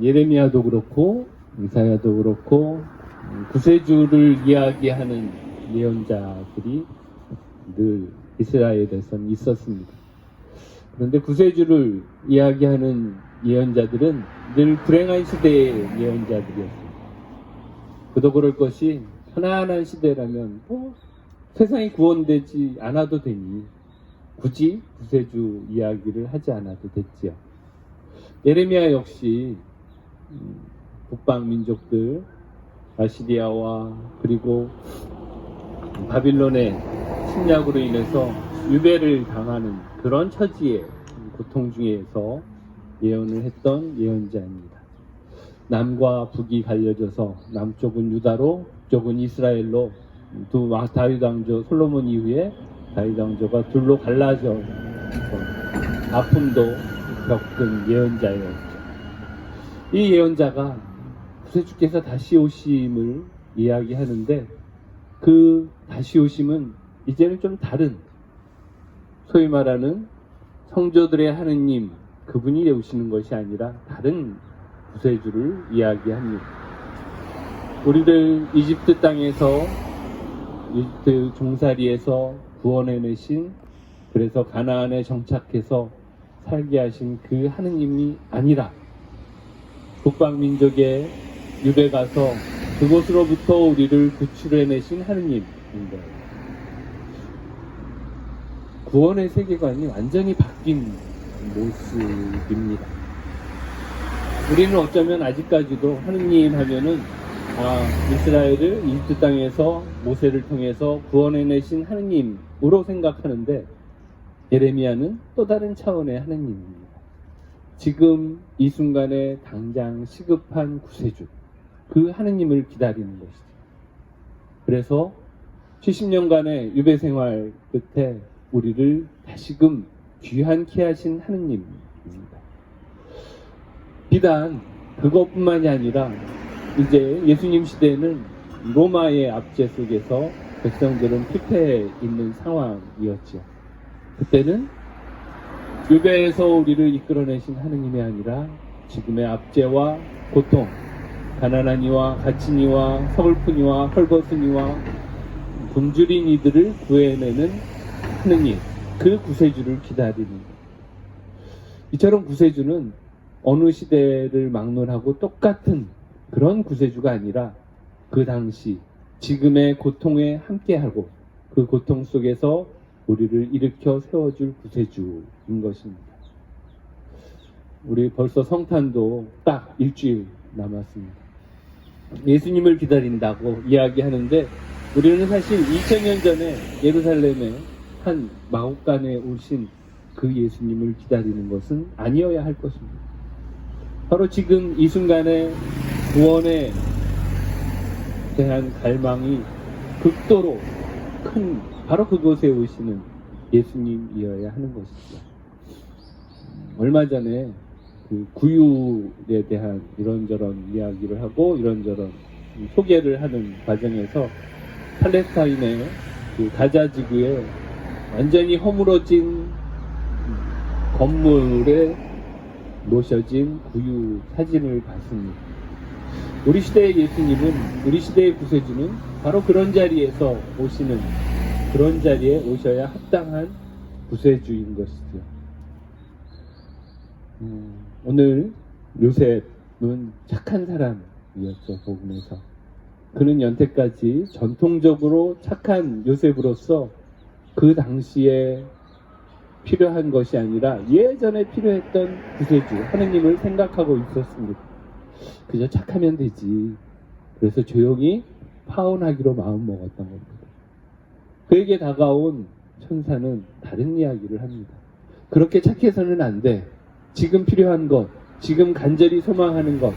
예레미야도 그렇고 이사야도 그렇고 구세주를 이야기하는 예언자들이 늘 이스라엘에선 있었습니다. 그런데 구세주를 이야기하는 예언자들은 늘 불행한 시대의 예언자들이었습니다. 그도 그럴 것이 편안한 시대라면 세상이 구원되지 않아도 되니 굳이 구세주 이야기를 하지 않아도 됐지요. 예레미야 역시 북방 민족들 아시리아와 그리고 바빌론의 침략으로 인해서 유배를 당하는 그런 처지의 고통 중에서 예언을 했던 예언자입니다. 남과 북이 갈려져서 남쪽은 유다로 북쪽은 이스라엘로 두 다윗 왕조 솔로몬 이후에 다윗 왕조가 둘로 갈라져 아픔도 겪은 예언자였죠. 이 예언자가 구세주께서 다시 오심을 이야기하는데 그 다시 오심은 이제는 좀 다른 소위 말하는 성조들의 하느님 그분이 오시는 것이 아니라 다른 구세주를 이야기합니다. 우리를 이집트 땅에서 이집트 종살이에서 구원해내신 그래서 가나안에 정착해서 살게 하신 그 하느님이 아니라 북방민족의 유배 가서 그곳으로부터 우리를 구출해내신 하느님인데 구원의 세계관이 완전히 바뀐 모습입니다. 우리는 어쩌면 아직까지도 하느님 하면은 이스라엘을 이집트 땅에서 모세를 통해서 구원해내신 하느님으로 생각하는데 예레미야는 또 다른 차원의 하느님입니다. 지금 이 순간에 당장 시급한 구세주 그 하느님을 기다리는 것이죠. 그래서 70년간의 유배 생활 끝에 우리를 다시금 귀환케 하신 하느님입니다. 비단 그것뿐만이 아니라 이제 예수님 시대에는 로마의 압제 속에서 백성들은 피폐해 있는 상황이었죠. 그때는 유배에서 우리를 이끌어내신 하느님이 아니라 지금의 압제와 고통, 가난한 이와 갇힌 이와 서글픈 이와 헐벗은 이와 굶주린 이들을 구해내는 하느님, 그 구세주를 기다리는 것. 이처럼 구세주는 어느 시대를 막론하고 똑같은 그런 구세주가 아니라 그 당시 지금의 고통에 함께하고 그 고통 속에서 우리를 일으켜 세워줄 구세주인 것입니다. 우리 벌써 성탄도 딱 일주일 남았습니다. 예수님을 기다린다고 이야기하는데 우리는 사실 2000년 전에 예루살렘에 한 마국간에 오신 그 예수님을 기다리는 것은 아니어야 할 것입니다. 바로 지금 이 순간에 구원에 대한 갈망이 극도로 큰 바로 그곳에 오시는 예수님이어야 하는 것이죠. 얼마 전에 그 구유에 대한 이런저런 이야기를 하고 이런저런 소개를 하는 과정에서 팔레스타인의 그 가자 지구에 완전히 허물어진 건물에 놓여진 구유 사진을 봤습니다. 우리 시대의 예수님은, 우리 시대의 구세주는 바로 그런 자리에서 오시는, 그런 자리에 오셔야 합당한 구세주인 것이죠. 오늘 요셉은 착한 사람이었죠, 복음에서. 그는 연태까지 전통적으로 착한 요셉으로서 그 당시에 필요한 것이 아니라 예전에 필요했던 구세주, 하느님을 생각하고 있었습니다. 그저 착하면 되지. 그래서 조용히 파혼하기로 마음먹었던 겁니다. 그에게 다가온 천사는 다른 이야기를 합니다. 그렇게 착해서는 안 돼. 지금 필요한 것, 지금 간절히 소망하는 것,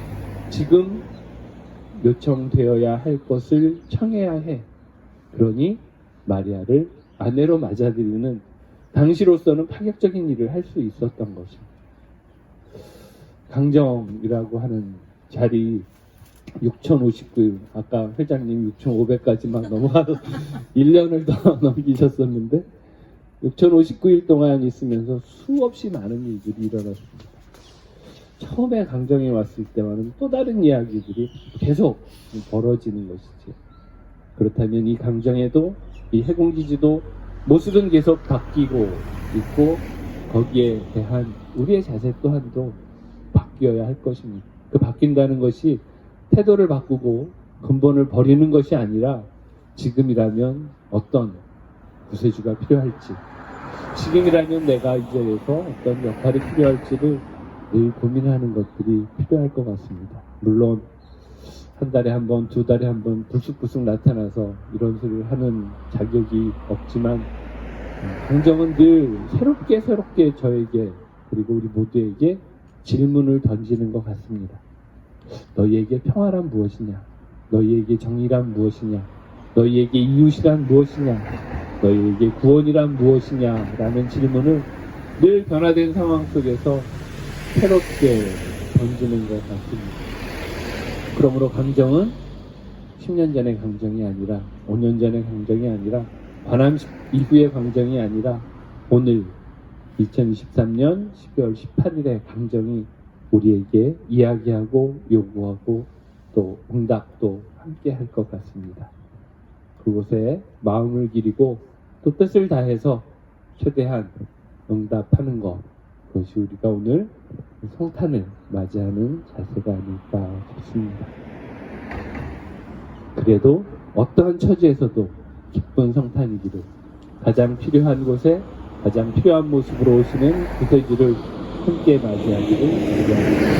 지금 요청되어야 할 것을 청해야 해. 그러니 마리아를 아내로 맞아들이는 당시로서는 파격적인 일을 할 수 있었던 것입니다. 강정이라고 하는 자리 6059일, 아까 회장님 6500까지 막 넘어가서 1년을 더 넘기셨었는데 6059일 동안 있으면서 수없이 많은 일들이 일어났습니다. 처음에 강정에 왔을 때와는 또 다른 이야기들이 계속 벌어지는 것이지. 그렇다면 이 강정에도 이 해공지지도 모습은 계속 바뀌고 있고 거기에 대한 우리의 자세 또한도 바뀌어야 할 것입니다. 그 바뀐다는 것이 태도를 바꾸고 근본을 버리는 것이 아니라 지금이라면 어떤 구세주가 필요할지, 지금이라면 내가 이 자리에서 어떤 역할이 필요할지를 늘 고민하는 것들이 필요할 것 같습니다. 물론 한 달에 한 번, 두 달에 한 번 불쑥불쑥 나타나서 이런 소리를 하는 자격이 없지만 강정은 늘 새롭게 저에게 그리고 우리 모두에게 질문을 던지는 것 같습니다. 너희에게 평화란 무엇이냐? 너희에게 정의란 무엇이냐? 너희에게 이웃이란 무엇이냐? 너희에게 구원이란 무엇이냐? 라는 질문을 늘 변화된 상황 속에서 새롭게 던지는 것 같습니다. 그러므로 강정은 10년 전의 강정이 아니라 5년 전의 강정이 아니라 관함 이후의 강정이 아니라 오늘 2023년 12월 18일의 강정이 우리에게 이야기하고 요구하고 또 응답도 함께 할 것 같습니다. 그곳에 마음을 기리고 또 뜻을 다해서 최대한 응답하는 것, 그것이 우리가 오늘 성탄을 맞이하는 자세가 아닐까 싶습니다. 그래도 어떠한 처지에서도 기쁜 성탄이기를, 가장 필요한 곳에 가장 필요한 모습으로 오시는 구세주를 함께 맞이하기를 기대합니다.